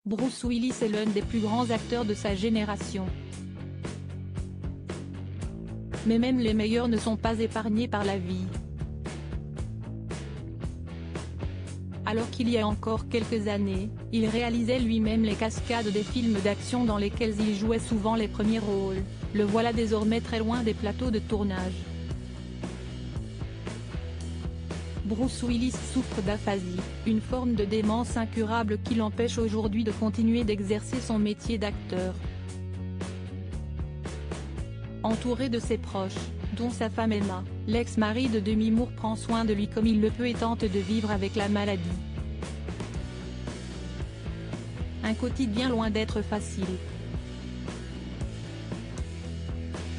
Bruce Willis est l'un des plus grands acteurs de sa génération. Mais même les meilleurs ne sont pas épargnés par la vie. Alors qu'il y a encore quelques années, il réalisait lui-même les cascades des films d'action dans lesquels il jouait souvent les premiers rôles, le voilà désormais très loin des plateaux de tournage. Bruce Willis souffre d'aphasie, une forme de démence incurable qui l'empêche aujourd'hui de continuer d'exercer son métier d'acteur. Entouré de ses proches, dont sa femme Emma, l'ex-mari de Demi Moore prend soin de lui comme il le peut et tente de vivre avec la maladie. Un quotidien loin d'être facile.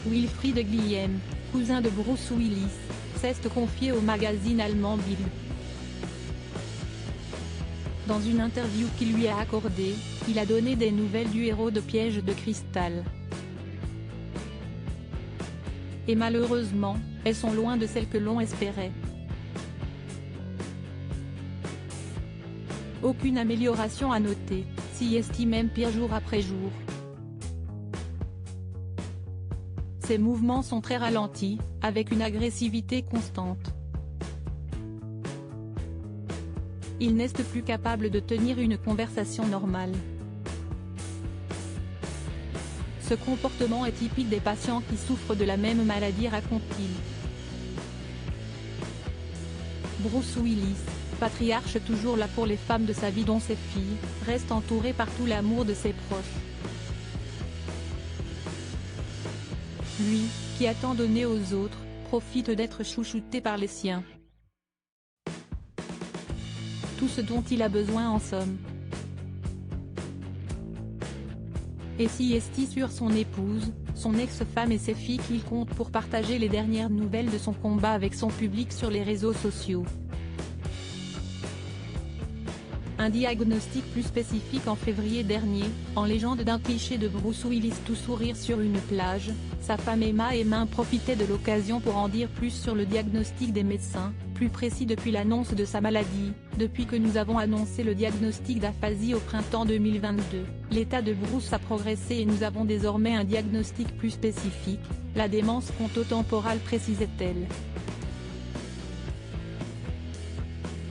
Wilfried Guillem, cousin de Bruce Willis, s'est confié au magazine allemand Bild. Dans une interview qu'il lui a accordée, il a donné des nouvelles du héros de Piège de cristal. Et malheureusement, elles sont loin de celles que l'on espérait. Aucune amélioration à noter, s'y estime même pire jour après jour. Ses mouvements sont très ralentis, avec une agressivité constante. Il n'est plus capable de tenir une conversation normale. Ce comportement est typique des patients qui souffrent de la même maladie, raconte-t-il. Bruce Willis, patriarche toujours là pour les femmes de sa vie dont ses filles, reste entouré par tout l'amour de ses proches. Lui, qui a tant donné aux autres, profite d'être chouchouté par les siens. Tout ce dont il a besoin en somme. Et s'y estie sur son épouse, son ex-femme et ses filles qu'il compte pour partager les dernières nouvelles de son combat avec son public sur les réseaux sociaux. Un diagnostic plus spécifique en février dernier, en légende d'un cliché de Bruce Willis tout sourire sur une plage, sa femme Emma profitait de l'occasion pour en dire plus sur le diagnostic des médecins, plus précis depuis l'annonce de sa maladie. Depuis que nous avons annoncé le diagnostic d'aphasie au printemps 2022, l'état de Bruce a progressé et nous avons désormais un diagnostic plus spécifique, la démence frontotemporale, précisait-elle.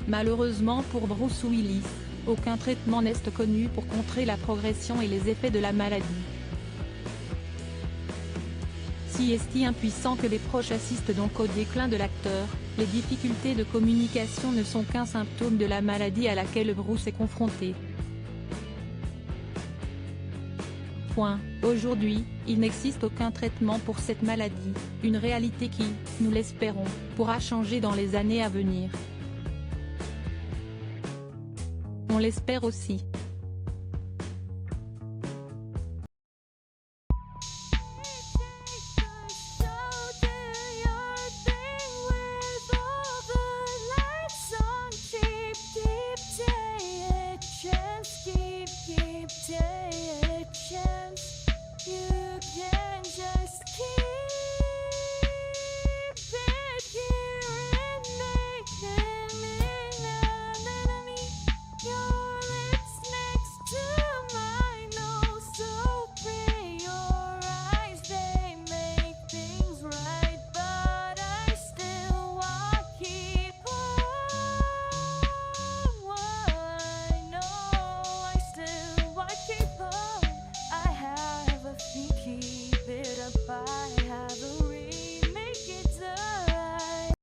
Malheureusement pour Bruce Willis, aucun traitement n'est connu pour contrer la progression et les effets de la maladie. Si est impuissant que les proches assistent donc au déclin de l'acteur, les difficultés de communication ne sont qu'un symptôme de la maladie à laquelle Bruce est confronté. Aujourd'hui, il n'existe aucun traitement pour cette maladie, une réalité qui, nous l'espérons, pourra changer dans les années à venir. On l'espère aussi.